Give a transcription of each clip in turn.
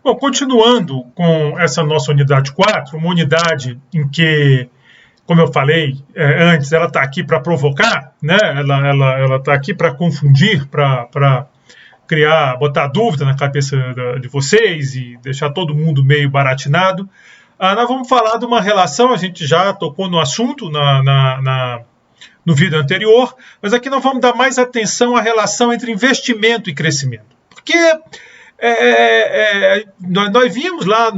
Bom, continuando com essa nossa unidade 4, uma unidade em que, como eu falei antes, ela está aqui para provocar, né? Ela está aqui para confundir, para criar, botar dúvida na cabeça de vocês e deixar todo mundo meio baratinado. Nós vamos falar de uma relação, a gente já tocou no assunto no vídeo anterior, mas aqui nós vamos dar mais atenção à relação entre investimento e crescimento. Porque nós vimos lá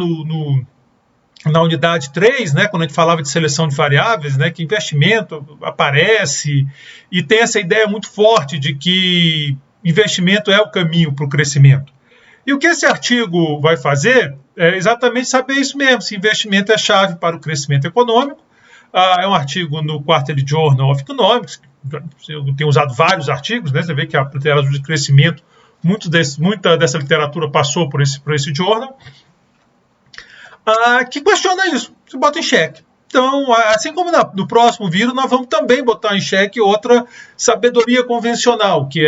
na unidade 3, né, quando a gente falava de seleção de variáveis, né, que investimento aparece e tem essa ideia muito forte de que investimento é o caminho para o crescimento. E o que esse artigo vai fazer é exatamente saber isso mesmo, se investimento é chave para o crescimento econômico. É um artigo no Quarterly Journal of Economics, eu tenho usado vários artigos, né, você vê que a literatura de crescimento, muita dessa literatura passou por esse journal, que questiona isso, se bota em xeque. Então, assim como no próximo vídeo, nós vamos também botar em xeque outra sabedoria convencional, que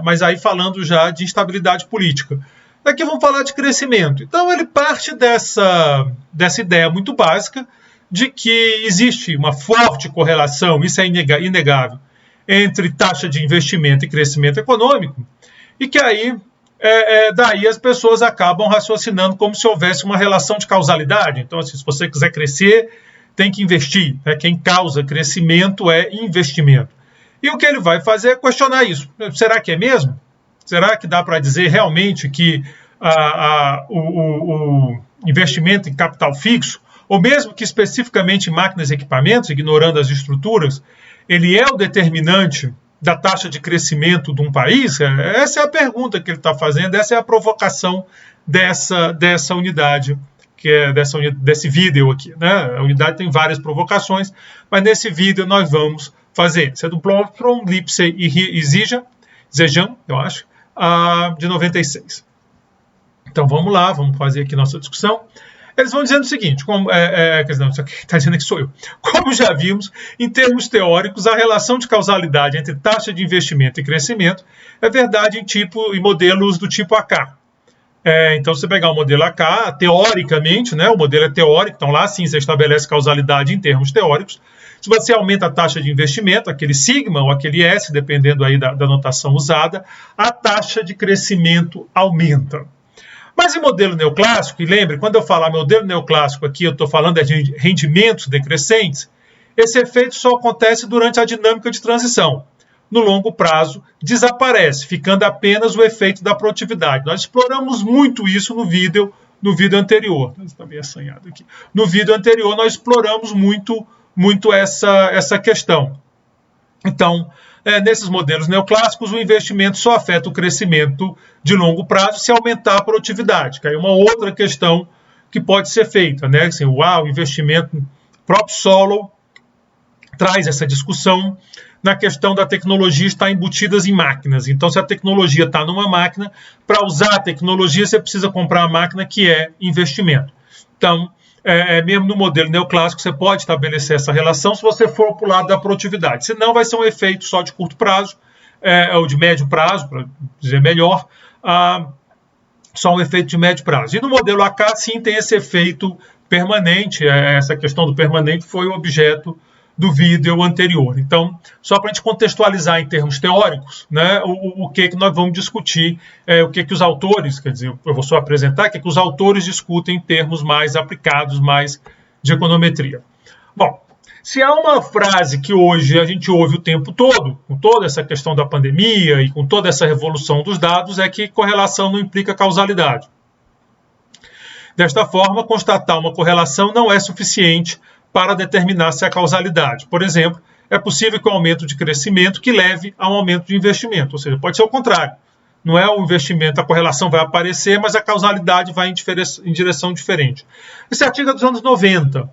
mas aí falando já de instabilidade política. Aqui vamos falar de crescimento. Então, ele parte dessa ideia muito básica de que existe uma forte correlação, isso é inegável, entre taxa de investimento e crescimento econômico, e que aí daí as pessoas acabam raciocinando como se houvesse uma relação de causalidade. Então, assim, se você quiser crescer, tem que investir. Quem causa crescimento é investimento. E o que ele vai fazer é questionar isso. Será que é mesmo? Será que dá para dizer realmente que o investimento em capital fixo, ou mesmo que especificamente em máquinas e equipamentos, ignorando as estruturas, ele é o determinante da taxa de crescimento de um país? Essa é a pergunta que ele está fazendo, essa é a provocação dessa unidade, que é desse vídeo aqui, né? A unidade tem várias provocações, mas nesse vídeo nós vamos fazer. Isso é do Blomstrom, Lipsey e Zejan, eu acho, de 96. Então vamos lá, vamos fazer aqui nossa discussão. Eles vão dizendo o seguinte, isso aqui está dizendo que sou eu. Como já vimos, em termos teóricos, a relação de causalidade entre taxa de investimento e crescimento é verdade em modelos do tipo AK. Então, se você pegar o modelo AK, teoricamente, né, o modelo é teórico, então lá sim você estabelece causalidade em termos teóricos. Se você aumenta a taxa de investimento, aquele sigma ou aquele S, dependendo aí da notação usada, a taxa de crescimento aumenta. Mas em modelo neoclássico, e lembre, quando eu falar modelo neoclássico aqui, eu estou falando de rendimentos decrescentes, esse efeito só acontece durante a dinâmica de transição. No longo prazo, desaparece, ficando apenas o efeito da produtividade. Nós exploramos muito isso no vídeo anterior. Está meio assanhado aqui. No vídeo anterior, nós exploramos muito essa questão. Então, nesses modelos neoclássicos, o investimento só afeta o crescimento de longo prazo se aumentar a produtividade, que é uma outra questão que pode ser feita, né? Assim, o investimento, o próprio Solow traz essa discussão na questão da tecnologia estar embutidas em máquinas. Então, se a tecnologia está numa máquina, para usar a tecnologia, você precisa comprar a máquina, que é investimento. Então, mesmo no modelo neoclássico, você pode estabelecer essa relação se você for para o lado da produtividade. Senão, vai ser um efeito só de curto prazo, ou de médio prazo, para dizer melhor, só um efeito de médio prazo. E no modelo AK, sim, tem esse efeito permanente. Essa questão do permanente foi o objeto do vídeo anterior. Então, só para a gente contextualizar em termos teóricos, né, o que nós vamos discutir, o que os autores, quer dizer, eu vou só apresentar, o que os autores discutem em termos mais aplicados, mais de econometria. Bom, se há uma frase que hoje a gente ouve o tempo todo, com toda essa questão da pandemia e com toda essa revolução dos dados, é que correlação não implica causalidade. Desta forma, constatar uma correlação não é suficiente para determinar se há causalidade. Por exemplo, é possível que o aumento de crescimento que leve a um aumento de investimento, ou seja, pode ser o contrário. Não é o investimento, a correlação vai aparecer, mas a causalidade vai em direção diferente. Esse artigo é dos anos 90.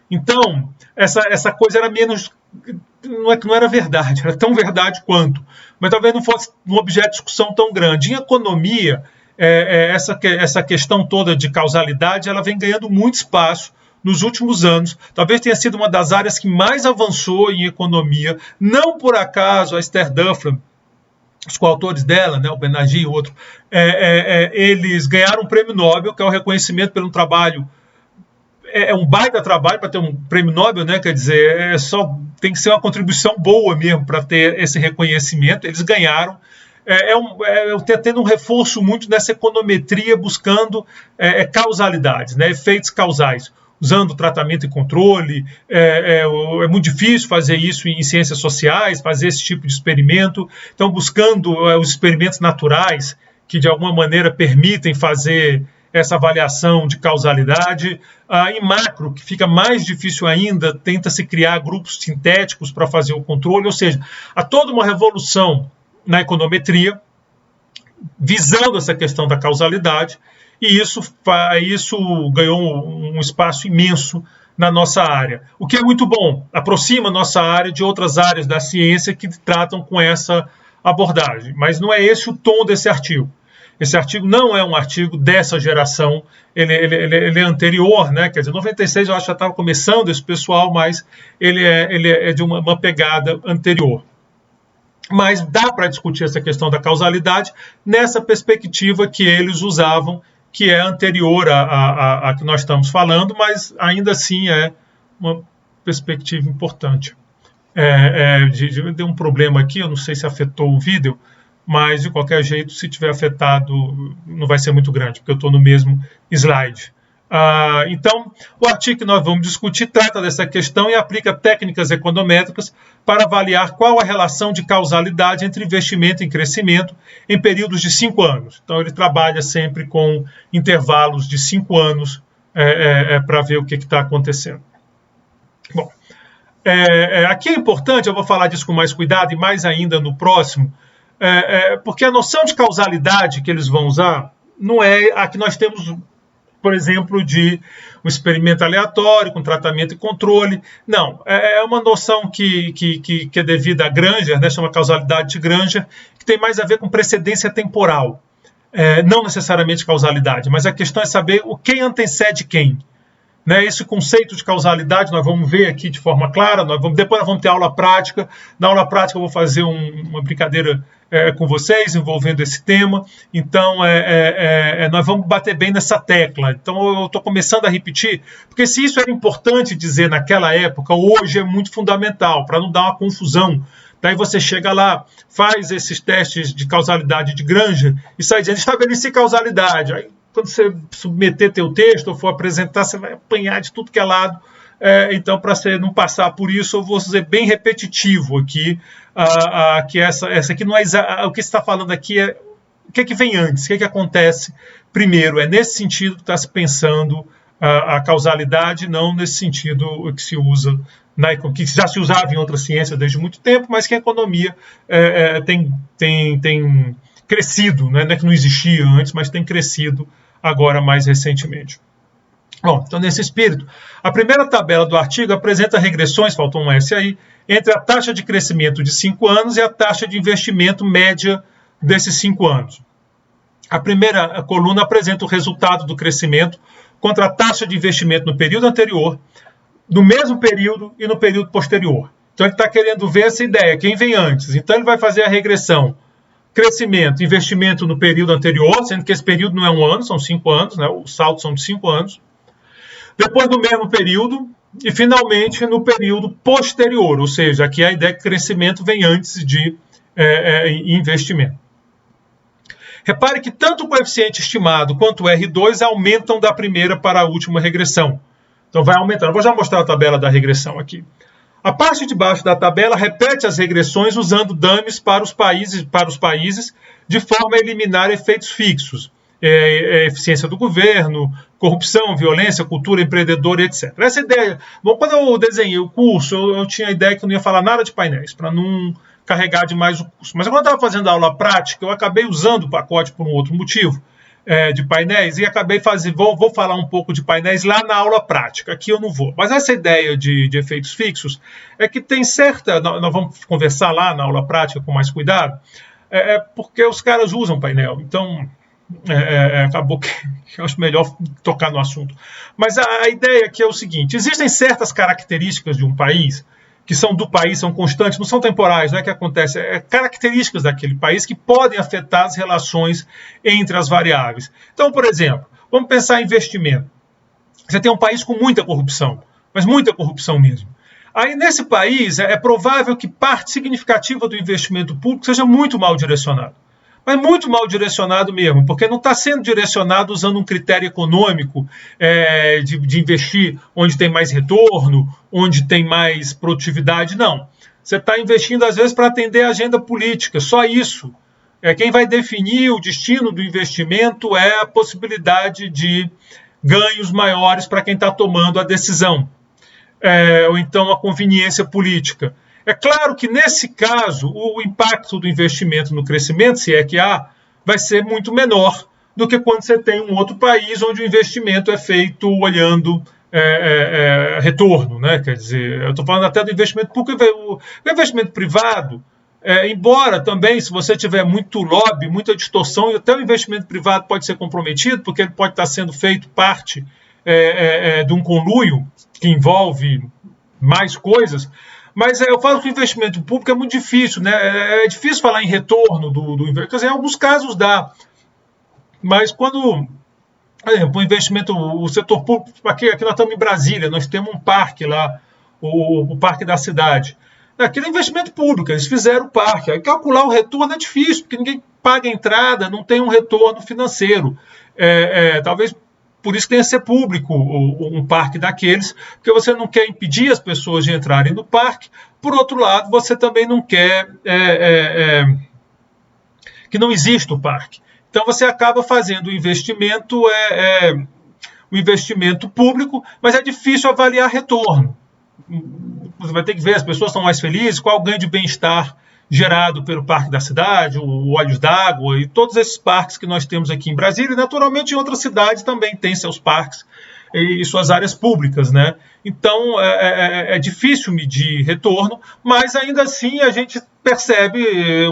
Então, essa coisa era menos... Não é que não era verdade, era tão verdade quanto. Mas talvez não fosse um objeto de discussão tão grande. Em economia, essa questão toda de causalidade, ela vem ganhando muito espaço nos últimos anos. Talvez tenha sido uma das áreas que mais avançou em economia. Não por acaso a Esther Duflo, os coautores dela, né, o Bernard e o outro, eles ganharam um prêmio Nobel, que é o reconhecimento pelo trabalho. É um baita trabalho para ter um prêmio Nobel, né? Quer dizer, tem que ser uma contribuição boa mesmo para ter esse reconhecimento. Eles ganharam. Tendo um reforço muito nessa econometria, buscando causalidades, né, efeitos causais, usando tratamento e controle. É muito difícil fazer isso em ciências sociais, fazer esse tipo de experimento. Então, buscando os experimentos naturais, que de alguma maneira permitem fazer essa avaliação de causalidade. Em macro, que fica mais difícil ainda, tenta-se criar grupos sintéticos para fazer o controle, ou seja, há toda uma revolução na econometria, visando essa questão da causalidade, e isso ganhou um espaço imenso na nossa área, o que é muito bom, aproxima a nossa área de outras áreas da ciência que tratam com essa abordagem, mas não é esse o tom desse artigo. Esse artigo não é um artigo dessa geração, ele é anterior, né? Quer dizer, 96 eu acho que já estava começando esse pessoal, mas ele é de uma pegada anterior. Mas dá para discutir essa questão da causalidade nessa perspectiva que eles usavam, que é anterior à que nós estamos falando, mas ainda assim é uma perspectiva importante. Deu um problema aqui, eu não sei se afetou o vídeo, mas de qualquer jeito, se tiver afetado, não vai ser muito grande, porque eu estou no mesmo slide. Então, o artigo que nós vamos discutir trata dessa questão e aplica técnicas econométricas para avaliar qual a relação de causalidade entre investimento em crescimento em períodos de 5 anos. Então, ele trabalha sempre com intervalos de 5 anos para ver o que está acontecendo. Bom, aqui é importante, eu vou falar disso com mais cuidado e mais ainda no próximo, porque a noção de causalidade que eles vão usar não é a que nós temos, por exemplo, de um experimento aleatório com tratamento e controle. Não, é uma noção que é devida a Granger, né, chama causalidade de Granger, que tem mais a ver com precedência temporal. Não necessariamente causalidade, mas a questão é saber o quem antecede quem. Né, esse conceito de causalidade nós vamos ver aqui de forma clara, depois nós vamos ter aula prática. Na aula prática eu vou fazer uma brincadeira com vocês envolvendo esse tema, então nós vamos bater bem nessa tecla. Então eu estou começando a repetir, porque se isso era importante dizer naquela época, hoje é muito fundamental, para não dar uma confusão. Daí você chega lá, faz esses testes de causalidade de Granger e sai dizendo, estabeleci causalidade. Aí, quando você submeter teu texto ou for apresentar, você vai apanhar de tudo que é lado. Então, para você não passar por isso, eu vou ser bem repetitivo aqui, que essa aqui não é o que você está falando aqui o que vem antes, o que acontece primeiro. É nesse sentido que está se pensando a causalidade, não nesse sentido que se usa, que já se usava em outras ciências desde muito tempo, mas que a economia tem crescido, né? Não é que não existia antes, mas tem crescido agora mais recentemente. Bom, então nesse espírito, a primeira tabela do artigo apresenta regressões, faltou um S aí, entre a taxa de crescimento de 5 anos e a taxa de investimento média desses 5 anos. A primeira coluna apresenta o resultado do crescimento contra a taxa de investimento no período anterior, no mesmo período e no período posterior. Então ele está querendo ver essa ideia, quem vem antes. Então ele vai fazer a regressão. Crescimento, investimento no período anterior, sendo que esse período não é um ano, são 5 anos, né? Os saltos são de 5 anos. Depois do mesmo período e, finalmente, no período posterior, ou seja, aqui a ideia que crescimento vem antes de investimento. Repare que tanto o coeficiente estimado quanto o R2 aumentam da primeira para a última regressão. Então vai aumentando. Eu vou já mostrar a tabela da regressão aqui. A parte de baixo da tabela repete as regressões usando dummies para os países de forma a eliminar efeitos fixos. Eficiência do governo, corrupção, violência, cultura empreendedora, etc. Essa ideia... Bom, quando eu desenhei o curso, eu tinha a ideia que eu não ia falar nada de painéis, para não carregar demais o curso. Mas quando eu estava fazendo a aula prática, eu acabei usando o pacote por um outro motivo, de painéis, e acabei vou falar um pouco de painéis lá na aula prática, aqui eu não vou. Mas essa ideia de efeitos fixos é que tem certa... Nós vamos conversar lá na aula prática com mais cuidado, porque os caras usam painel, então acabou que eu acho melhor tocar no assunto. Mas a ideia aqui é o seguinte, existem certas características de um país que são do país, são constantes, não são temporais, não é que acontece, é características daquele país que podem afetar as relações entre as variáveis. Então, por exemplo, vamos pensar em investimento. Você tem um país com muita corrupção, mas muita corrupção mesmo. Aí, nesse país, é provável que parte significativa do investimento público seja muito mal direcionado. Mas muito mal direcionado mesmo, porque não está sendo direcionado usando um critério econômico de investir onde tem mais retorno, onde tem mais produtividade, não. Você está investindo, às vezes, para atender a agenda política, só isso. Quem vai definir o destino do investimento é a possibilidade de ganhos maiores para quem está tomando a decisão, ou então a conveniência política. É claro que, nesse caso, o impacto do investimento no crescimento, se é que há, vai ser muito menor do que quando você tem um outro país onde o investimento é feito olhando retorno, né? Quer dizer, eu estou falando até do investimento público. O investimento privado, embora também, se você tiver muito lobby, muita distorção, até o investimento privado pode ser comprometido, porque ele pode estar sendo feito parte de um conluio que envolve mais coisas. Mas eu falo que o investimento público é muito difícil, né? É difícil falar em retorno do investimento. Quer dizer, em alguns casos dá. Mas quando, por exemplo, o investimento, o setor público, aqui nós estamos em Brasília, nós temos um parque lá, o Parque da Cidade. Aquilo é investimento público, eles fizeram o parque. Aí calcular o retorno é difícil, porque ninguém paga a entrada, não tem um retorno financeiro. Talvez por isso tem que ser público um parque daqueles, porque você não quer impedir as pessoas de entrarem no parque. Por outro lado, você também não quer que não exista o parque. Então você acaba fazendo o investimento público, mas é difícil avaliar retorno. Você vai ter que ver, as pessoas estão mais felizes, qual o ganho de bem-estar gerado pelo Parque da Cidade, o Olhos d'Água e todos esses parques que nós temos aqui em Brasília, e naturalmente em outras cidades também tem seus parques e suas áreas públicas, né? Então é difícil medir retorno, mas ainda assim a gente percebe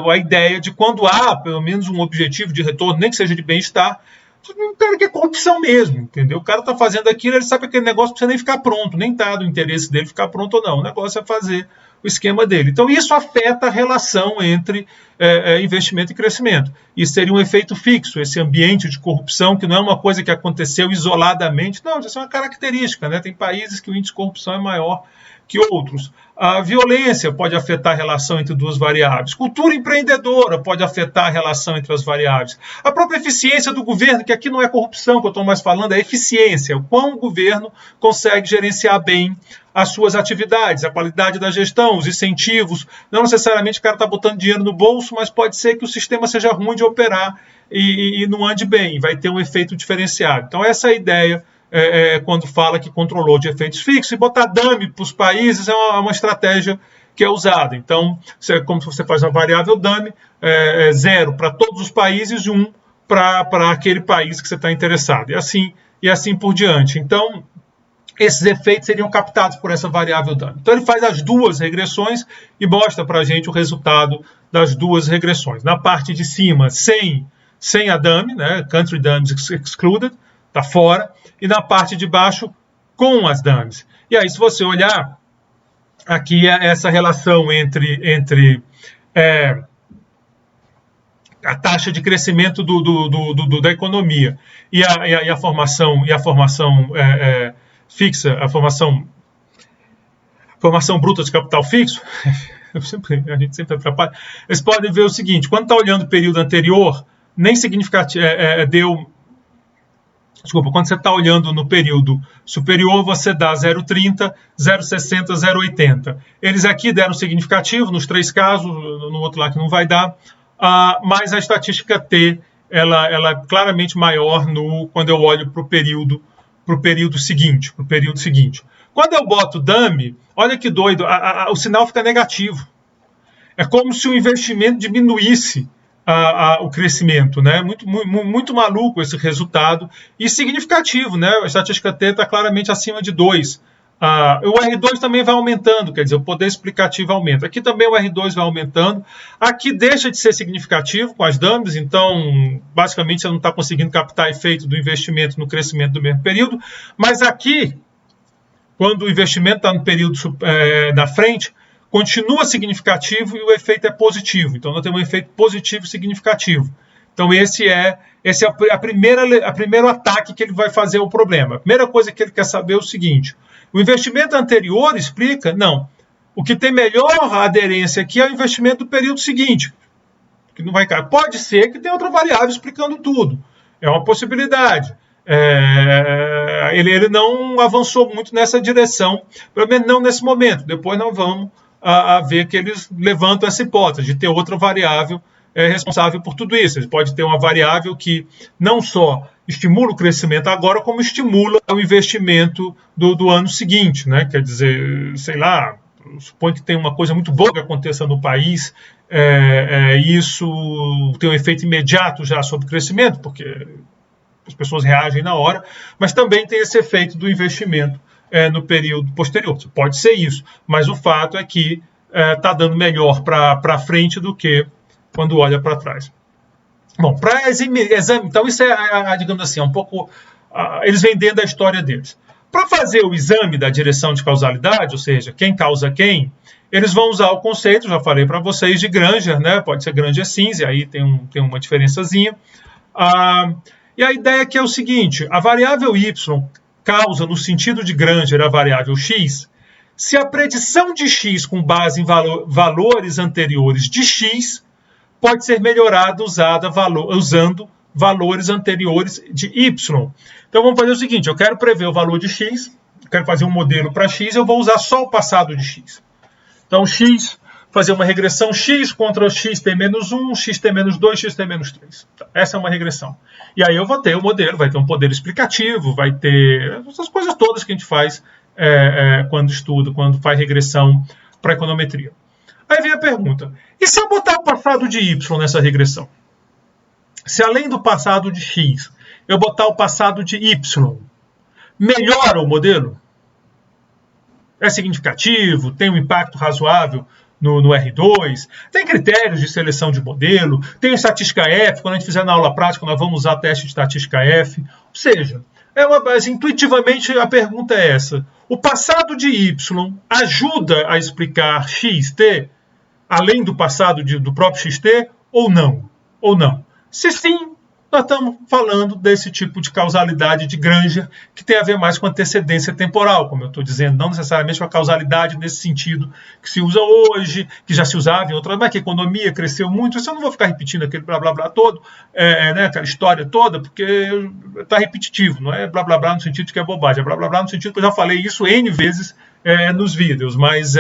a ideia de quando há pelo menos um objetivo de retorno, nem que seja de bem-estar, um cara que é corrupção mesmo, entendeu? O cara está fazendo aquilo, ele sabe que aquele negócio não precisa nem ficar pronto, nem está do interesse dele ficar pronto ou não, o negócio é fazer o esquema dele. Então isso afeta a relação entre investimento e crescimento. Isso seria um efeito fixo, esse ambiente de corrupção, que não é uma coisa que aconteceu isoladamente, não, isso é uma característica, né? Tem países que o índice de corrupção é maior que outros. A violência pode afetar a relação entre duas variáveis. Cultura empreendedora pode afetar a relação entre as variáveis. A própria eficiência do governo, que aqui não é corrupção que eu estou mais falando, é eficiência. O quão o governo consegue gerenciar bem as suas atividades, a qualidade da gestão, os incentivos. Não necessariamente o cara está botando dinheiro no bolso, mas pode ser que o sistema seja ruim de operar e não ande bem. Vai ter um efeito diferenciado. Então essa é a ideia quando fala que controlou de efeitos fixos, e botar dummy para os países é uma estratégia que é usada. Então, como você faz uma variável dummy, 0 para todos os países e 1 para aquele país que você está interessado. E assim por diante. Então, esses efeitos seriam captados por essa variável dummy. Então, ele faz as duas regressões e mostra para a gente o resultado das duas regressões. Na parte de cima, sem a dummy, né, country dummies excluded, está fora, e na parte de baixo com as dummies. E aí, se você olhar, aqui é essa relação entre a taxa de crescimento da economia e a formação fixa, a formação bruta de capital fixo. A gente sempre atrapalha. Vocês podem ver o seguinte: quando está olhando o período anterior, nem significativo quando você está olhando no período superior, você dá 0,30, 0,60, 0,80. Eles aqui deram significativo nos 3 casos, no outro lá que não vai dar, mas a estatística T ela é claramente maior quando eu olho para o período seguinte. Quando eu boto dummy, olha que doido, o sinal fica negativo. É como se o investimento diminuísse o crescimento, né? Muito maluco esse resultado e significativo, né? A estatística T está claramente acima de 2. O R2 também vai aumentando, quer dizer, o poder explicativo aumenta. Aqui também o R2 vai aumentando. Aqui deixa de ser significativo com as dummies, então basicamente você não está conseguindo captar efeito do investimento no crescimento do mesmo período. Mas aqui, quando o investimento está no período da frente, continua significativo e o efeito é positivo. Então, nós temos um efeito positivo significativo. Então, esse é a primeiro ataque que ele vai fazer ao problema. A primeira coisa que ele quer saber é o seguinte: o investimento anterior explica? Não. O que tem melhor aderência aqui é o investimento do período seguinte, que não vai cair. Pode ser que tenha outra variável explicando tudo. É uma possibilidade. Ele não avançou muito nessa direção, pelo menos não nesse momento. Depois nós vamos ver que eles levantam essa hipótese de ter outra variável responsável por tudo isso. Ele pode ter uma variável que não só estimula o crescimento agora, como estimula o investimento do ano seguinte, né? Quer dizer, sei lá, supõe que tem uma coisa muito boa que aconteça no país, isso tem um efeito imediato já sobre o crescimento, porque as pessoas reagem na hora, mas também tem esse efeito do investimento no período posterior. Pode ser isso, mas o fato é que está dando melhor para frente do que quando olha para trás. Bom, para exame, então isso é, digamos assim, um pouco eles vendendo a história deles. Para fazer o exame da direção de causalidade, ou seja, quem causa quem, eles vão usar o conceito, já falei para vocês, de Granger, né? Pode ser Granger-Cinzi, aí tem uma diferençazinha. E a ideia aqui é o seguinte: a variável y causa, no sentido de Granger, a variável x, se a predição de x com base em valores anteriores de x pode ser melhorada usando valores anteriores de y. Então vamos fazer o seguinte: eu quero prever o valor de x, quero fazer um modelo para x, eu vou usar só o passado de x. Então x, fazer uma regressão x contra x tem menos 1, x tem menos 2, x tem menos 3. Essa é uma regressão. E aí eu vou ter o modelo, vai ter um poder explicativo, vai ter essas coisas todas que a gente faz quando estuda, quando faz regressão para econometria. Aí vem a pergunta: e se eu botar o passado de y nessa regressão? Se além do passado de x, eu botar o passado de y, melhora o modelo? É significativo? Tem um impacto razoável no R2? Tem critérios de seleção de modelo? Tem estatística F? Quando a gente fizer na aula prática, nós vamos usar teste de estatística F. Ou seja, intuitivamente a pergunta é essa: o passado de y ajuda a explicar xt, além do passado do próprio xt, ou não? Ou não? Se sim, nós estamos falando desse tipo de causalidade de Granger, que tem a ver mais com antecedência temporal, como eu estou dizendo, não necessariamente com a causalidade nesse sentido que se usa hoje, que já se usava em outras, mas que a economia cresceu muito. Isso eu não vou ficar repetindo aquele blá blá blá todo, né, aquela história toda, porque está repetitivo, não é blá blá blá no sentido de que é bobagem, é blá blá blá no sentido que eu já falei isso N vezes nos vídeos, mas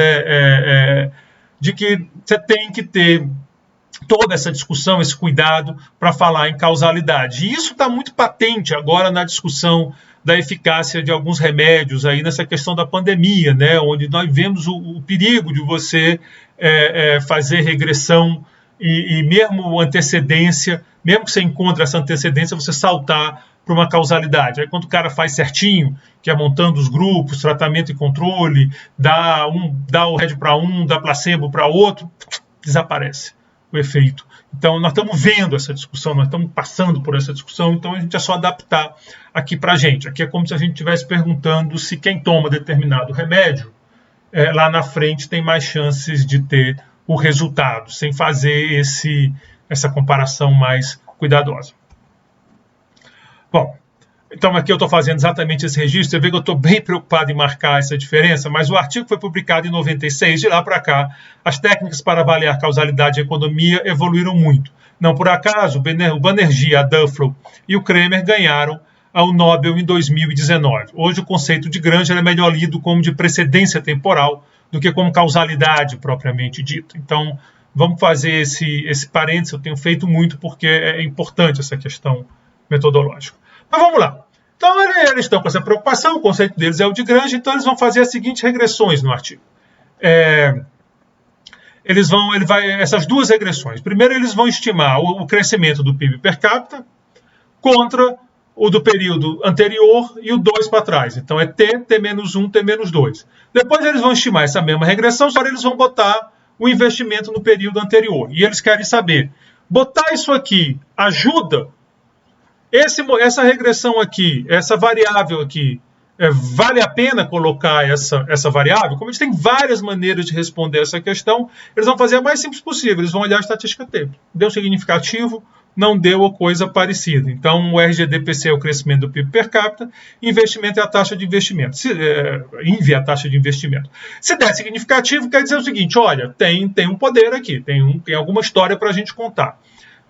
de que você tem que ter toda essa discussão, esse cuidado para falar em causalidade. E isso está muito patente agora na discussão da eficácia de alguns remédios, aí nessa questão da pandemia, né, onde nós vemos o perigo de você fazer regressão e mesmo antecedência, mesmo que você encontre essa antecedência, você saltar para uma causalidade. Aí quando o cara faz certinho, que é montando os grupos, tratamento e controle, dá o RED para um, dá placebo para outro, desaparece o efeito. Então, nós estamos vendo essa discussão, nós estamos passando por essa discussão, então a gente é só adaptar aqui para a gente. Aqui é como se a gente estivesse perguntando se quem toma determinado remédio, lá na frente tem mais chances de ter o resultado, sem fazer essa comparação mais cuidadosa. Bom, então aqui eu estou fazendo exatamente esse registro. Você vê que eu estou bem preocupado em marcar essa diferença, mas o artigo foi publicado em 96, de lá para cá, as técnicas para avaliar causalidade e economia evoluíram muito. Não por acaso, o Banerjee, a Duflo e o Kremer ganharam o Nobel em 2019. Hoje o conceito de Granger é melhor lido como de precedência temporal do que como causalidade propriamente dita. Então, vamos fazer esse parênteses, eu tenho feito muito porque é importante essa questão metodológica. Mas vamos lá. Então, eles estão com essa preocupação, o conceito deles é o de Granger, então eles vão fazer as seguintes regressões no artigo. Essas duas regressões. Primeiro, eles vão estimar o crescimento do PIB per capita contra o do período anterior e o 2 para trás. Então, é T menos 1, T menos 2. Depois, eles vão estimar essa mesma regressão, só que eles vão botar o investimento no período anterior. E eles querem saber, botar isso aqui ajuda? Essa regressão aqui, essa variável aqui, vale a pena colocar essa variável? Como eles têm várias maneiras de responder essa questão, eles vão fazer a mais simples possível, eles vão olhar a estatística T. Deu significativo, não deu ou coisa parecida. Então, o RGD-PC é o crescimento do PIB per capita, investimento é a taxa de investimento. INVE é a taxa de investimento. Se der significativo, quer dizer o seguinte, olha, tem um poder aqui, tem alguma história para a gente contar.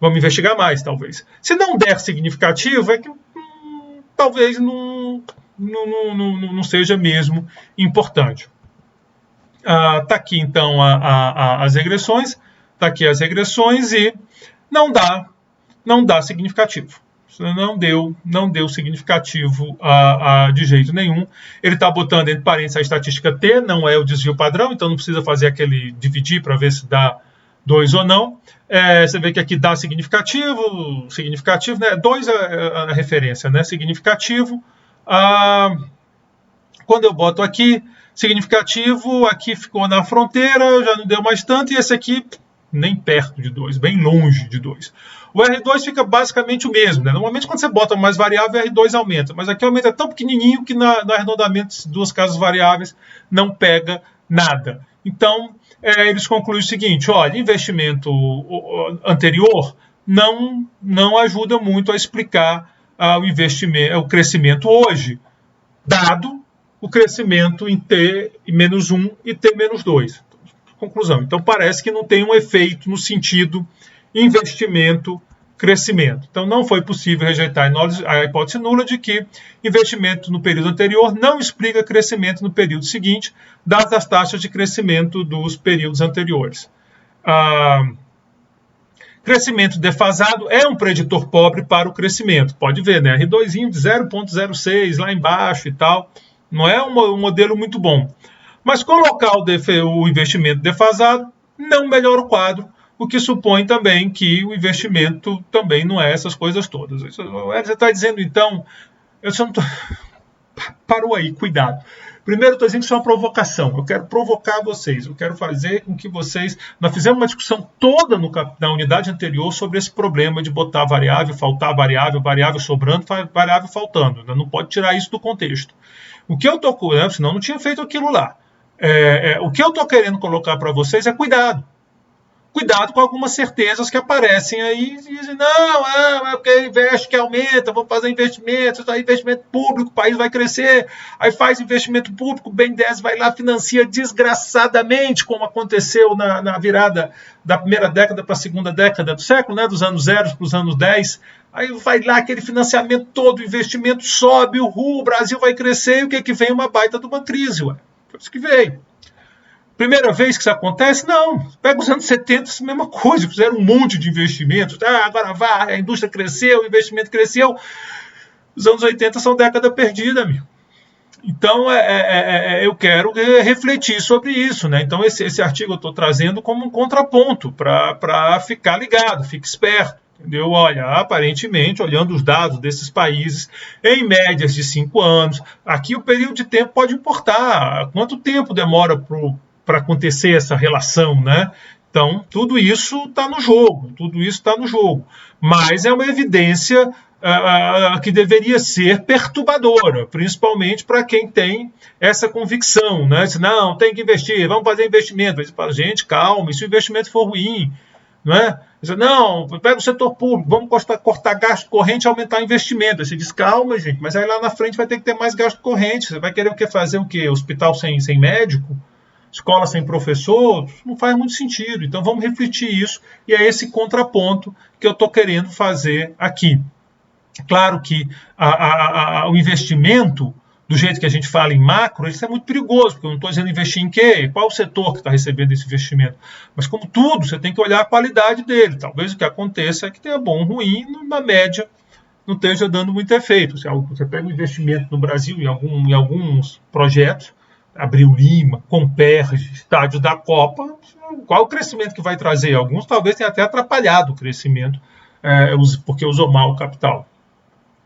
Vamos investigar mais, talvez. Se não der significativo, é que talvez não seja mesmo importante. Está aqui, então, as regressões. Está aqui as regressões e não dá significativo. Não deu significativo de jeito nenhum. Ele está botando entre parênteses a estatística T, não é o desvio padrão, então não precisa fazer aquele dividir para ver se dá 2 ou não. Você vê que aqui dá significativo, né? 2 é a referência, né? Significativo. Quando eu boto aqui, significativo, aqui ficou na fronteira, já não deu mais tanto, e esse aqui nem perto de 2, bem longe de 2. O R2 fica basicamente o mesmo, né? Normalmente quando você bota mais variável, o R2 aumenta, mas aqui aumenta tão pequenininho que no arredondamento de 2 casas variáveis não pega nada. Então, eles concluem o seguinte, olha, investimento anterior não ajuda muito a explicar o crescimento hoje, dado o crescimento em T-1 e T-2. Conclusão. Então, parece que não tem um efeito no sentido investimento-crescimento. Então, não foi possível rejeitar a hipótese nula de que investimento no período anterior não explica crescimento no período seguinte, dadas as taxas de crescimento dos períodos anteriores. Crescimento defasado é um preditor pobre para o crescimento. Pode ver, né? R2 de 0,06 lá embaixo e tal. Não é um modelo muito bom. Mas colocar o investimento defasado não melhora o quadro, o que supõe também que o investimento também não é essas coisas todas. Você está dizendo, então... Parou aí, cuidado. Primeiro, eu estou dizendo que isso é uma provocação. Eu quero provocar vocês. Eu quero fazer com que vocês... Nós fizemos uma discussão toda na unidade anterior sobre esse problema de botar variável, faltar variável sobrando, variável faltando. Não pode tirar isso do contexto. O que eu estou... Senão não tinha feito aquilo lá. O que eu estou querendo colocar para vocês é cuidado. Cuidado com algumas certezas que aparecem aí e dizem, não, é porque investe que aumenta, vamos fazer investimento, investimento público, o país vai crescer, aí faz investimento público, o BNDES vai lá, financia desgraçadamente, como aconteceu na virada da primeira década para a segunda década do século, né, dos anos 0 para os anos 10, aí vai lá aquele financiamento todo, o investimento sobe, o Brasil vai crescer, e o que vem? Uma baita de uma crise, ué. Foi isso que veio. Primeira vez que isso acontece? Não. Pega os anos 70, a mesma coisa. Fizeram um monte de investimentos. Agora vai, a indústria cresceu, o investimento cresceu. Os anos 80 são década perdida, amigo. Então, eu quero refletir sobre isso, né? Então, esse artigo eu estou trazendo como um contraponto para ficar ligado, fique esperto. Entendeu? Olha, aparentemente, olhando os dados desses países, em médias de 5 anos, aqui o período de tempo pode importar. Quanto tempo demora para acontecer essa relação, né? Então, tudo isso está no jogo, mas é uma evidência que deveria ser perturbadora, principalmente para quem tem essa convicção, né? Não, tem que investir, vamos fazer investimento. Aí você fala, gente, calma, e se o investimento for ruim, não é? Não, pega o setor público, vamos cortar gasto corrente e aumentar investimento. Aí você diz, calma, gente, mas aí lá na frente vai ter que ter mais gasto corrente. Você vai querer o quê? Fazer o quê? Hospital sem médico? Escola sem professor? Não faz muito sentido. Então vamos refletir isso, e é esse contraponto que eu estou querendo fazer aqui. Claro que o investimento, do jeito que a gente fala em macro, isso é muito perigoso, porque eu não estou dizendo investir em quê? Qual o setor que está recebendo esse investimento? Mas como tudo, você tem que olhar a qualidade dele. Talvez o que aconteça é que tenha bom, ruim, na média não esteja dando muito efeito. Você pega um investimento no Brasil em alguns projetos, Abril Lima, Comperj, estádios da Copa, qual o crescimento que vai trazer? Alguns talvez tenham até atrapalhado o crescimento, porque usou mal o capital.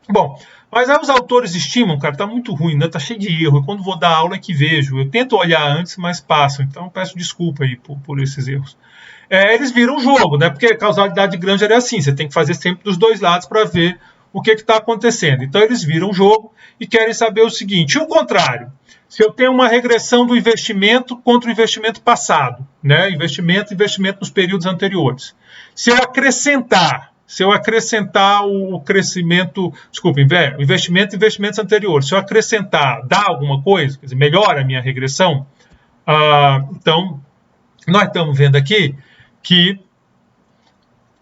Bom, mas aí os autores estimam, cara, tá muito ruim, né? Tá cheio de erro. Quando vou dar aula é que vejo. Eu tento olhar antes, mas passam. Então peço desculpa aí por esses erros. Eles viram o jogo, né? Porque a causalidade de Granger é assim, você tem que fazer sempre dos dois lados para ver o que está acontecendo. Então eles viram o jogo e querem saber o seguinte, e o contrário, se eu tenho uma regressão do investimento contra o investimento passado, né? investimento nos períodos anteriores. Se eu acrescentar o crescimento, o investimento em investimentos anteriores, se eu acrescentar, dá alguma coisa, quer dizer, melhora a minha regressão, então nós estamos vendo aqui que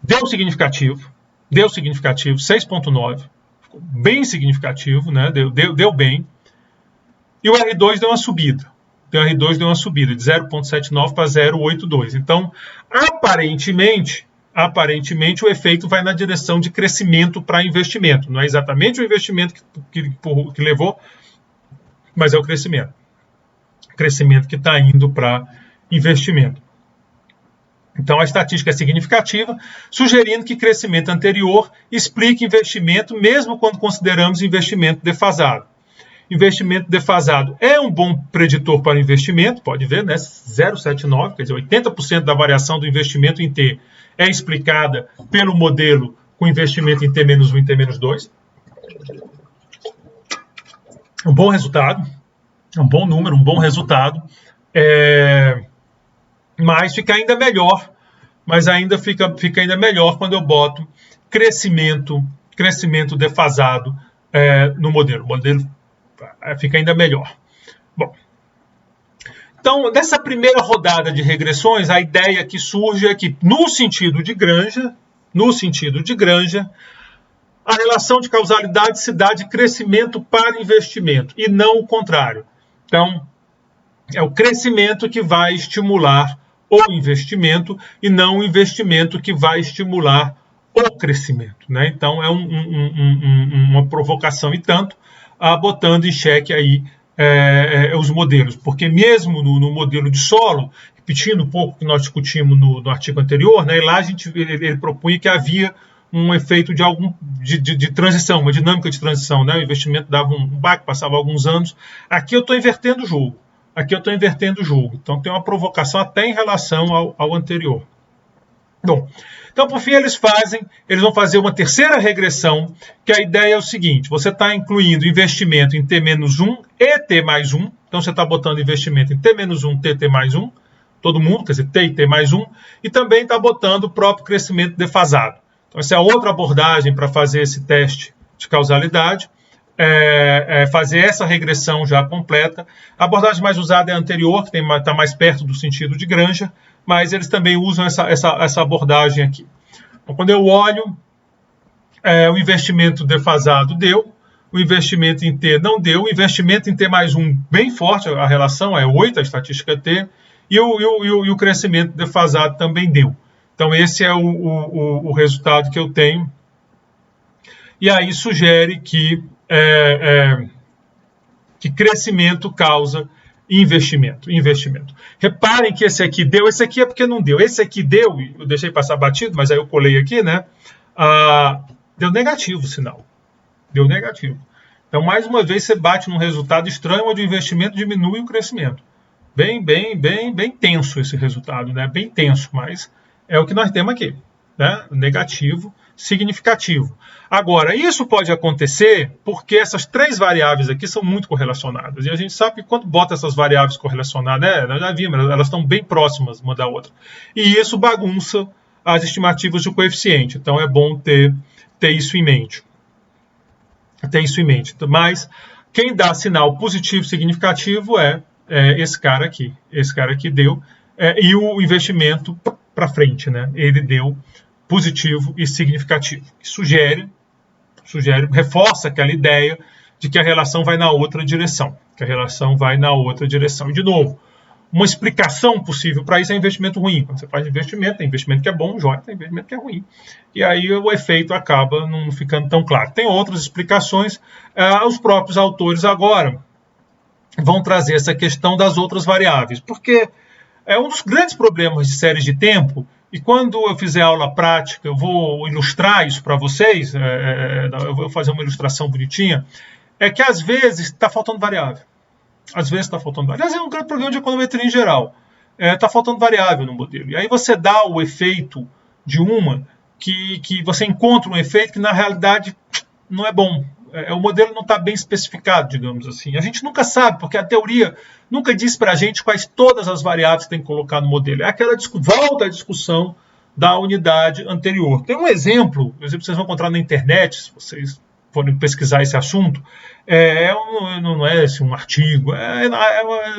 deu significativo, 6,9, bem significativo, né? deu bem, e o R2 deu uma subida. Então, o R2 deu uma subida de 0,79 para 0,82. Então, aparentemente, o efeito vai na direção de crescimento para investimento. Não é exatamente o investimento que levou, mas é o crescimento. Crescimento que está indo para investimento. Então, a estatística é significativa, sugerindo que crescimento anterior explica investimento, mesmo quando consideramos investimento defasado. Investimento defasado é um bom preditor para investimento, pode ver, né? 0,79, quer dizer, 80% da variação do investimento em T é explicada pelo modelo com investimento em T-1 e T-2. Um bom resultado, um bom número, um bom resultado, mas fica ainda melhor, fica ainda melhor quando eu boto crescimento defasado no modelo. O modelo fica ainda melhor. Bom, então, nessa primeira rodada de regressões, a ideia que surge é que, no sentido de Granja, a relação de causalidade se dá de crescimento para investimento, e não o contrário. Então, é o crescimento que vai estimular o investimento, e não o investimento que vai estimular o crescimento, né? Então, é uma provocação e tanto, botando em xeque aí os modelos, porque mesmo no modelo de solo, repetindo um pouco o que nós discutimos no artigo anterior, né, lá ele propunha que havia um efeito de transição, uma dinâmica de transição, né, o investimento dava um baque, passava alguns anos. Aqui eu estou invertendo o jogo, então tem uma provocação até em relação ao anterior. Bom, então, por fim, eles vão fazer uma terceira regressão, que a ideia é o seguinte, você está incluindo investimento em T-1 e T+1, então você está botando investimento em T-1, T+1, todo mundo, quer dizer, T e T+1, e também está botando o próprio crescimento defasado. Então, essa é a outra abordagem para fazer esse teste de causalidade, fazer essa regressão já completa. A abordagem mais usada é a anterior, que está mais perto do sentido de Granja, mas eles também usam essa abordagem aqui. Então, quando eu olho, o investimento defasado deu, o investimento em T não deu, o investimento em T+1 bem forte, a relação é 8, a estatística T, e o crescimento defasado também deu. Então, esse é o resultado que eu tenho. E aí sugere que crescimento causa investimento. Reparem que esse aqui deu, esse aqui é porque não deu. Esse aqui deu, eu deixei passar batido, mas aí eu colei aqui, né? Deu negativo o sinal. Deu negativo. Então, mais uma vez, você bate num resultado estranho onde o investimento diminui o crescimento. Bem tenso esse resultado, né? Bem tenso, mas é o que nós temos aqui, né? Negativo, significativo. Agora, isso pode acontecer porque essas três variáveis aqui são muito correlacionadas. E a gente sabe que quando bota essas variáveis correlacionadas, nós já vimos, elas estão bem próximas uma da outra. E isso bagunça as estimativas de coeficiente. Então, é bom ter isso em mente. Mas quem dá sinal positivo significativo é esse cara aqui. Esse cara aqui deu. E o investimento para frente, né? Ele deu positivo e significativo. Reforça aquela ideia de que a relação vai na outra direção. E, de novo, uma explicação possível para isso é investimento ruim. Quando você faz investimento, tem investimento que é bom, jóia, tem investimento que é ruim. E aí o efeito acaba não ficando tão claro. Tem outras explicações. Os próprios autores agora vão trazer essa questão das outras variáveis, porque é um dos grandes problemas de séries de tempo. E quando eu fizer aula prática, eu vou ilustrar isso para vocês, eu vou fazer uma ilustração bonitinha, é que às vezes está faltando variável. Aliás, é um grande problema de econometria em geral. Está faltando variável no modelo. E aí você dá o efeito de uma, que você encontra um efeito que na realidade não é bom. O modelo não está bem especificado, digamos assim. A gente nunca sabe, porque a teoria nunca diz para a gente quais todas as variáveis que tem que colocar no modelo. É aquela volta à discussão da unidade anterior. Tem um exemplo que vocês vão encontrar na internet, se vocês forem pesquisar esse assunto. Não é assim, um artigo, é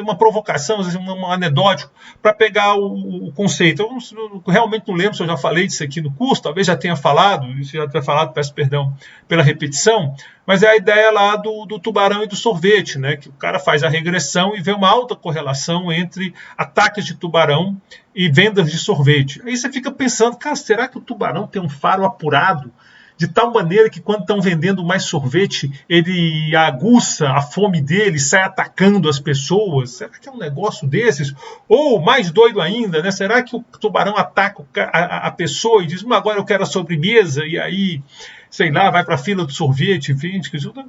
uma provocação, um anedótico, para pegar o conceito. Eu realmente não lembro se eu já falei disso aqui no curso, talvez já tenha falado, se já tiver falado, peço perdão pela repetição, mas é a ideia lá do tubarão e do sorvete, né? Que o cara faz a regressão e vê uma alta correlação entre ataques de tubarão e vendas de sorvete. Aí você fica pensando, cara, será que o tubarão tem um faro apurado de tal maneira que quando estão vendendo mais sorvete, ele aguça a fome dele, sai atacando as pessoas? Será que é um negócio desses? Ou, mais doido ainda, né? Será que o tubarão ataca a pessoa e diz, agora eu quero a sobremesa, e aí, sei lá, vai para a fila do sorvete, enfim,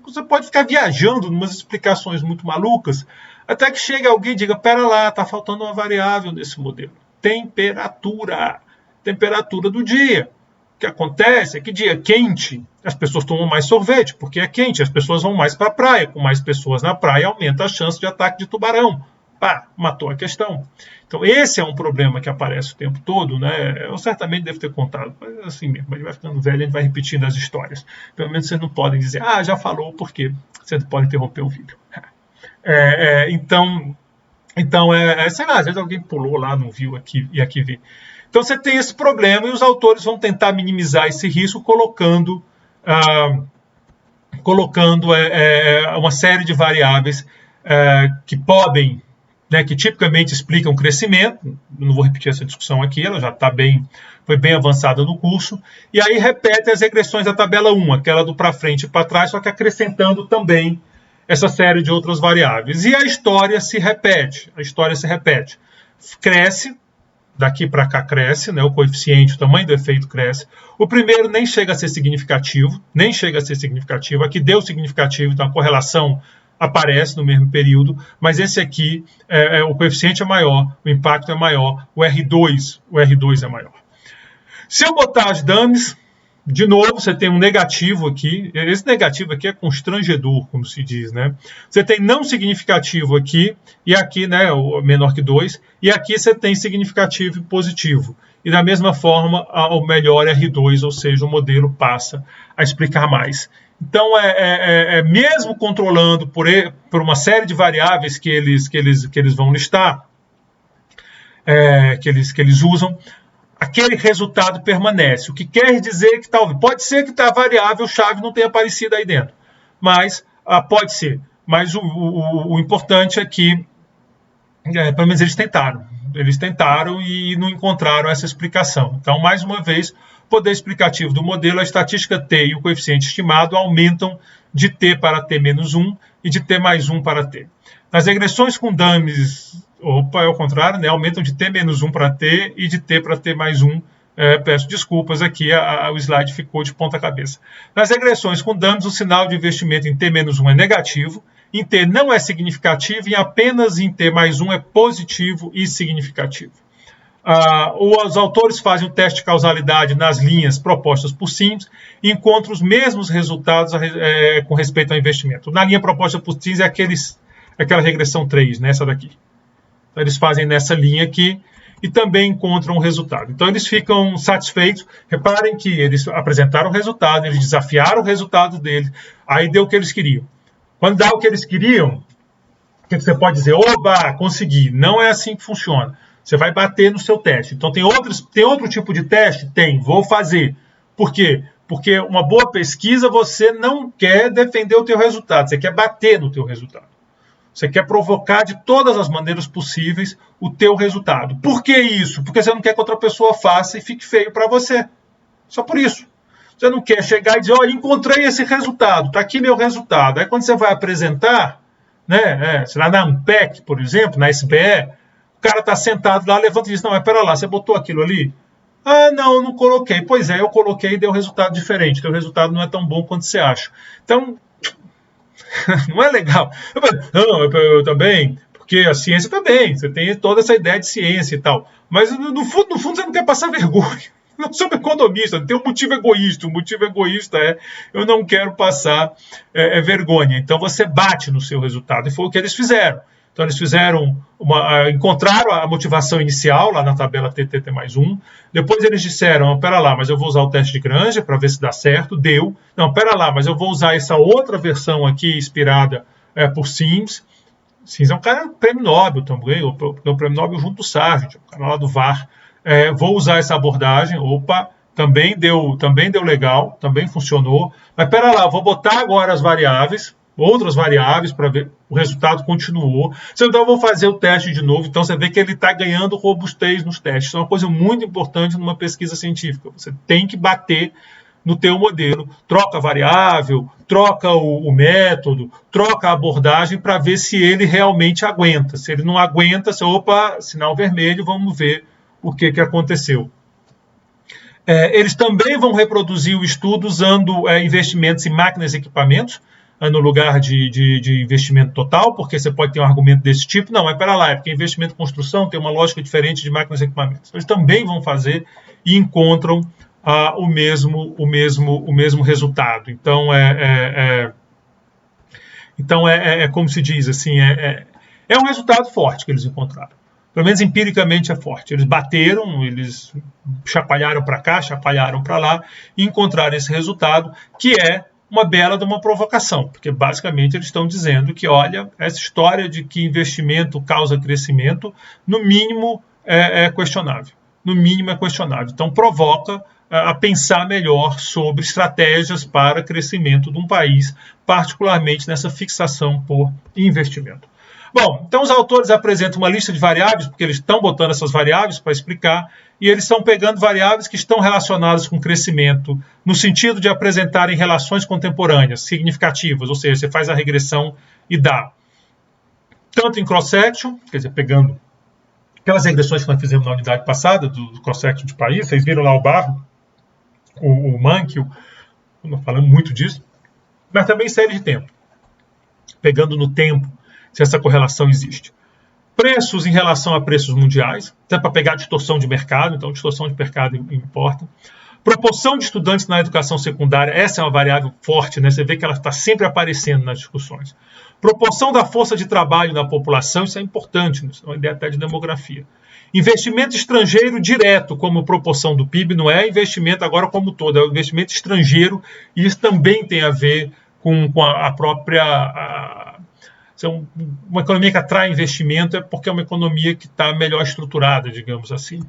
você pode ficar viajando em umas explicações muito malucas, até que chega alguém e diga, pera lá, está faltando uma variável nesse modelo. Temperatura do dia. O que acontece é que dia quente, as pessoas tomam mais sorvete, porque é quente, as pessoas vão mais para a praia, com mais pessoas na praia aumenta a chance de ataque de tubarão. Pá, matou a questão. Então esse é um problema que aparece o tempo todo, né? Eu certamente devo ter contado, mas assim mesmo, a gente vai ficando velho, a gente vai repetindo as histórias. Pelo menos vocês não podem dizer, já falou, porque você pode interromper o vídeo. Então, sei lá, às vezes alguém pulou lá, não viu aqui e aqui vê. Então você tem esse problema e os autores vão tentar minimizar esse risco colocando uma série de variáveis que podem, né, que tipicamente explicam o crescimento. Não vou repetir essa discussão aqui, ela já foi bem avançada no curso. E aí repete as regressões da tabela 1, aquela do para frente e para trás, só que acrescentando também essa série de outras variáveis. E a história se repete. Cresce. Daqui para cá cresce, né, o coeficiente, o tamanho do efeito cresce. O primeiro nem chega a ser significativo. Aqui deu significativo, então a correlação aparece no mesmo período, mas esse aqui, o coeficiente é maior, o impacto é maior, o R2 é maior. Se eu botar as dummies, de novo, você tem um negativo aqui. Esse negativo aqui é constrangedor, como se diz, né? Você tem não significativo aqui, e aqui, né, o menor que 2, e aqui você tem significativo e positivo. E da mesma forma, o melhor R2, ou seja, o modelo passa a explicar mais. Então, mesmo controlando por uma série de variáveis que eles vão listar, que eles usam, aquele resultado permanece. O que quer dizer que talvez, pode ser que a variável-chave não tenha aparecido aí dentro, mas pode ser. Mas o importante é que, pelo menos eles tentaram e não encontraram essa explicação. Então, mais uma vez, o poder explicativo do modelo, a estatística T e o coeficiente estimado aumentam de T para T menos 1 e de T mais 1 para T. Nas regressões com dummies, é o contrário, né? Aumentam de T menos 1 para T e de T para T mais 1. Peço desculpas aqui, o slide ficou de ponta cabeça. Nas regressões com dummies, o sinal de investimento em T menos 1 é negativo, em T não é significativo e apenas em T mais 1 é positivo e significativo. Os autores fazem o teste de causalidade nas linhas propostas por Sims e encontram os mesmos resultados com respeito ao investimento. Na linha proposta por Sims é aquela regressão 3, né, essa daqui. Então, eles fazem nessa linha aqui e também encontram o resultado. Então, eles ficam satisfeitos. Reparem que eles apresentaram o resultado, eles desafiaram o resultado deles, aí deu o que eles queriam. Quando dá o que eles queriam, o que você pode dizer? Oba, consegui. Não é assim que funciona. Você vai bater no seu teste. Então, tem outro tipo de teste? Tem, vou fazer. Por quê? Porque uma boa pesquisa, você não quer defender o teu resultado, você quer bater no teu resultado. Você quer provocar de todas as maneiras possíveis o teu resultado. Por que isso? Porque você não quer que outra pessoa faça e fique feio para você. Só por isso. Você não quer chegar e dizer, olha, encontrei esse resultado, está aqui meu resultado. Aí quando você vai apresentar, né, sei lá, na Ampec, por exemplo, na SBE, o cara está sentado lá, levanta e diz, não, mas pera lá, você botou aquilo ali? Ah, não coloquei. Pois é, eu coloquei e deu resultado diferente. Teu resultado não é tão bom quanto você acha. Então, não é legal. Eu também, porque a ciência também, você tem toda essa ideia de ciência e tal. Mas no fundo você não quer passar vergonha. não sou economista, tem um motivo egoísta. O motivo egoísta é eu não quero passar vergonha. Então você bate no seu resultado. E foi o que eles fizeram. Então eles encontraram a motivação inicial lá na tabela TTT+1. Depois eles disseram, pera lá, mas eu vou usar o teste de Granger para ver se dá certo. Deu. Não, pera lá, mas eu vou usar essa outra versão aqui inspirada por Sims. Sims é um cara prêmio Nobel também, o prêmio Nobel junto do Sargent, o cara lá do VAR. Vou usar essa abordagem. Opa, também deu legal, também funcionou. Mas pera lá, vou botar agora as variáveis, outras variáveis para ver, o resultado continuou. Então eu vou fazer o teste de novo. Então você vê que ele está ganhando robustez nos testes. Isso é uma coisa muito importante numa pesquisa científica. Você tem que bater no teu modelo, troca a variável, troca o método, troca a abordagem para ver se ele realmente aguenta. Se ele não aguenta, opa, sinal vermelho, vamos ver o que aconteceu. Eles também vão reproduzir o estudo usando investimentos em máquinas e equipamentos, no lugar de investimento total, porque você pode ter um argumento desse tipo. Não, mas pera lá, é porque investimento em construção tem uma lógica diferente de máquinas e equipamentos. Eles também vão fazer e encontram o mesmo resultado. Então, como se diz, assim, é um resultado forte que eles encontraram. Pelo menos empiricamente é forte. Eles bateram, eles chapalharam para cá, chapalharam para lá e encontraram esse resultado, que é uma bela de uma provocação, porque basicamente eles estão dizendo que, olha, essa história de que investimento causa crescimento, no mínimo é questionável. No mínimo é questionável. Então provoca a pensar melhor sobre estratégias para crescimento de um país, particularmente nessa fixação por investimento. Bom, então os autores apresentam uma lista de variáveis, porque eles estão botando essas variáveis para explicar, e eles estão pegando variáveis que estão relacionadas com crescimento, no sentido de apresentarem relações contemporâneas, significativas, ou seja, você faz a regressão e dá. Tanto em cross-section, quer dizer, pegando aquelas regressões que nós fizemos na unidade passada, do cross-section de país, vocês viram lá o Barro, o Mankio, falando muito disso, mas também série de tempo, pegando no tempo, se essa correlação existe. Preços em relação a preços mundiais, até para pegar a distorção de mercado, então distorção de mercado importa. Proporção de estudantes na educação secundária, essa é uma variável forte, né? Você vê que ela está sempre aparecendo nas discussões. Proporção da força de trabalho na população, isso é importante, isso é uma ideia até de demografia. Investimento estrangeiro direto, como proporção do PIB, não é investimento agora como todo, é o investimento estrangeiro, e isso também tem a ver com a própria... uma economia que atrai investimento é porque é uma economia que está melhor estruturada, digamos assim.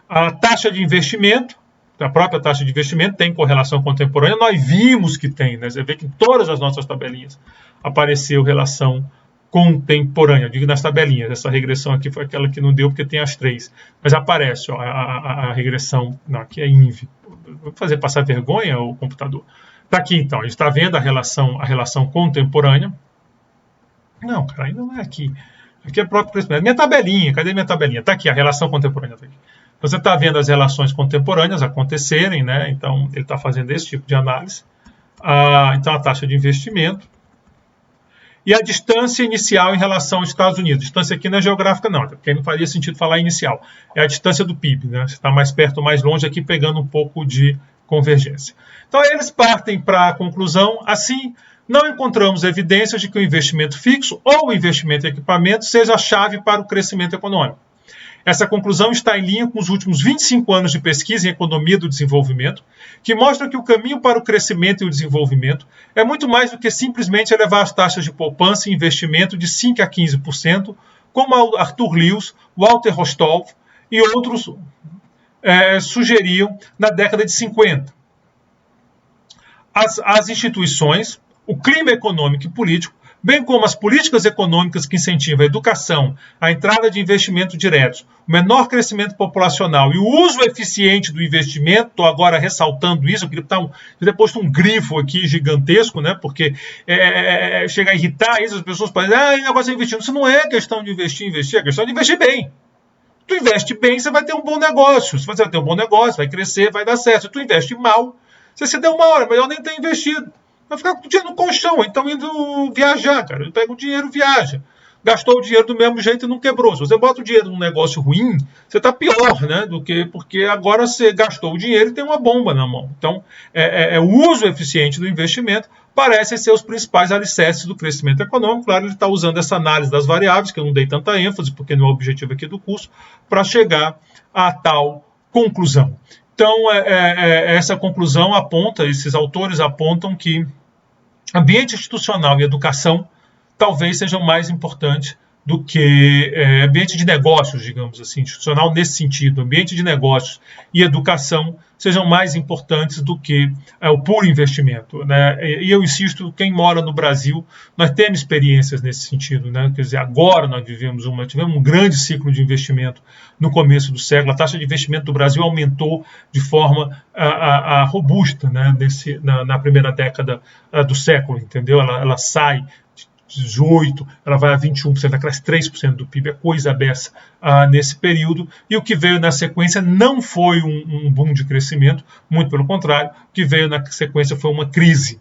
A taxa de investimento, a própria taxa de investimento tem correlação contemporânea, nós vimos que tem, né? Você vê que em todas as nossas tabelinhas apareceu relação contemporânea, digo nas tabelinhas, essa regressão aqui foi aquela que não deu porque tem as três, mas aparece a regressão, não, aqui é INVE, vou fazer passar vergonha o computador. Está aqui então, a gente está vendo a relação contemporânea. Não, cara, ainda não é aqui. Aqui é o próprio crescimento. Minha tabelinha, cadê minha tabelinha? Está aqui, a relação contemporânea. Tá aqui. Você está vendo as relações contemporâneas acontecerem, né? Então, ele está fazendo esse tipo de análise. Então, a taxa de investimento. E a distância inicial em relação aos Estados Unidos. Distância aqui não é geográfica, não, porque não faria sentido falar inicial. É a distância do PIB, né? Você está mais perto ou mais longe, aqui pegando um pouco de convergência. Então, eles partem para a conclusão, assim... Não encontramos evidências de que o investimento fixo ou o investimento em equipamento seja a chave para o crescimento econômico. Essa conclusão está em linha com os últimos 25 anos de pesquisa em economia do desenvolvimento, que mostram que o caminho para o crescimento e o desenvolvimento é muito mais do que simplesmente elevar as taxas de poupança e investimento de 5% a 15%, como Arthur Lewis, Walter Rostov e outros sugeriam na década de 50. As instituições, o clima econômico e político, bem como as políticas econômicas que incentivam a educação, a entrada de investimentos diretos, o menor crescimento populacional e o uso eficiente do investimento, estou agora ressaltando isso, eu queria ter posto um grifo aqui gigantesco, né, porque chega a irritar isso, as pessoas podem dizer, negócio é investir. Isso não é questão de investir, é questão de investir bem. Tu investe bem, você vai ter um bom negócio. Se você vai ter um bom negócio, vai crescer, vai dar certo. Se tu investe mal, se deu uma hora, melhor nem ter investido. Vai ficar com o dinheiro no colchão, então indo viajar, cara. Pega o dinheiro, viaja. gastou o dinheiro do mesmo jeito e não quebrou. Se você bota o dinheiro num negócio ruim, você está pior, né? Porque agora você gastou o dinheiro e tem uma bomba na mão. Então, o uso eficiente do investimento parecem ser os principais alicerces do crescimento econômico. Claro, ele está usando essa análise das variáveis, que eu não dei tanta ênfase, porque não é o objetivo aqui do curso, para chegar a tal conclusão. Então, essa conclusão aponta, esses autores apontam que ambiente institucional e educação talvez sejam mais importantes do que ambiente de negócios, digamos assim, institucional nesse sentido, ambiente de negócios e educação sejam mais importantes do que o puro investimento, né? E eu insisto, quem mora no Brasil, nós temos experiências nesse sentido, né? Quer dizer, agora nós tivemos um grande ciclo de investimento no começo do século, a taxa de investimento do Brasil aumentou de forma robusta, né? Na primeira década do século, entendeu? Ela sai 18, ela vai a 21%, ela cresce 3% do PIB, é coisa dessa nesse período, e o que veio na sequência não foi um boom de crescimento, muito pelo contrário, o que veio na sequência foi uma crise.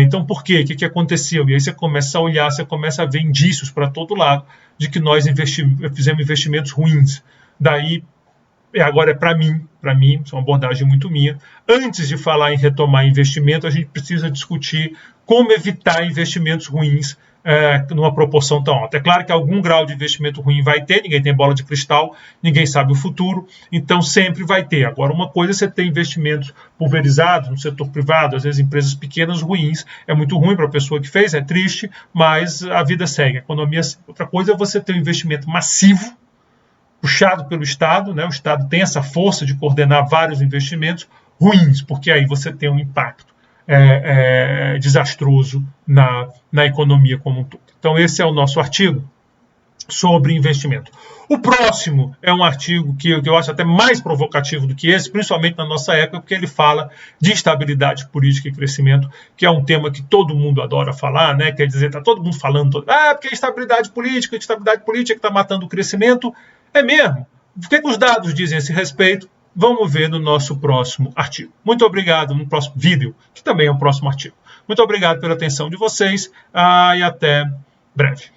Então, por quê? O que aconteceu? E aí você começa a olhar, você começa a ver indícios para todo lado de que nós fizemos investimentos ruins. Daí, agora para mim, isso é uma abordagem muito minha, antes de falar em retomar investimento, a gente precisa discutir como evitar investimentos ruins numa proporção tão alta. É claro que algum grau de investimento ruim vai ter, ninguém tem bola de cristal, ninguém sabe o futuro, então sempre vai ter. Agora, uma coisa é você ter investimentos pulverizados no setor privado, às vezes empresas pequenas ruins, é muito ruim para a pessoa que fez, é triste, mas a vida segue, a economia segue. Outra coisa é você ter um investimento massivo, puxado pelo Estado, né? O Estado tem essa força de coordenar vários investimentos ruins, porque aí você tem um impacto desastroso na economia como um todo. Então, esse é o nosso artigo sobre investimento. O próximo é um artigo que eu acho até mais provocativo do que esse, principalmente na nossa época, porque ele fala de estabilidade política e crescimento, que é um tema que todo mundo adora falar, né? Quer dizer, está todo mundo falando, porque a estabilidade política que está matando o crescimento. É mesmo? O que os dados dizem a esse respeito? Vamos ver no nosso próximo artigo. Muito obrigado, no próximo vídeo, que também é o próximo artigo. Muito obrigado pela atenção de vocês e até breve.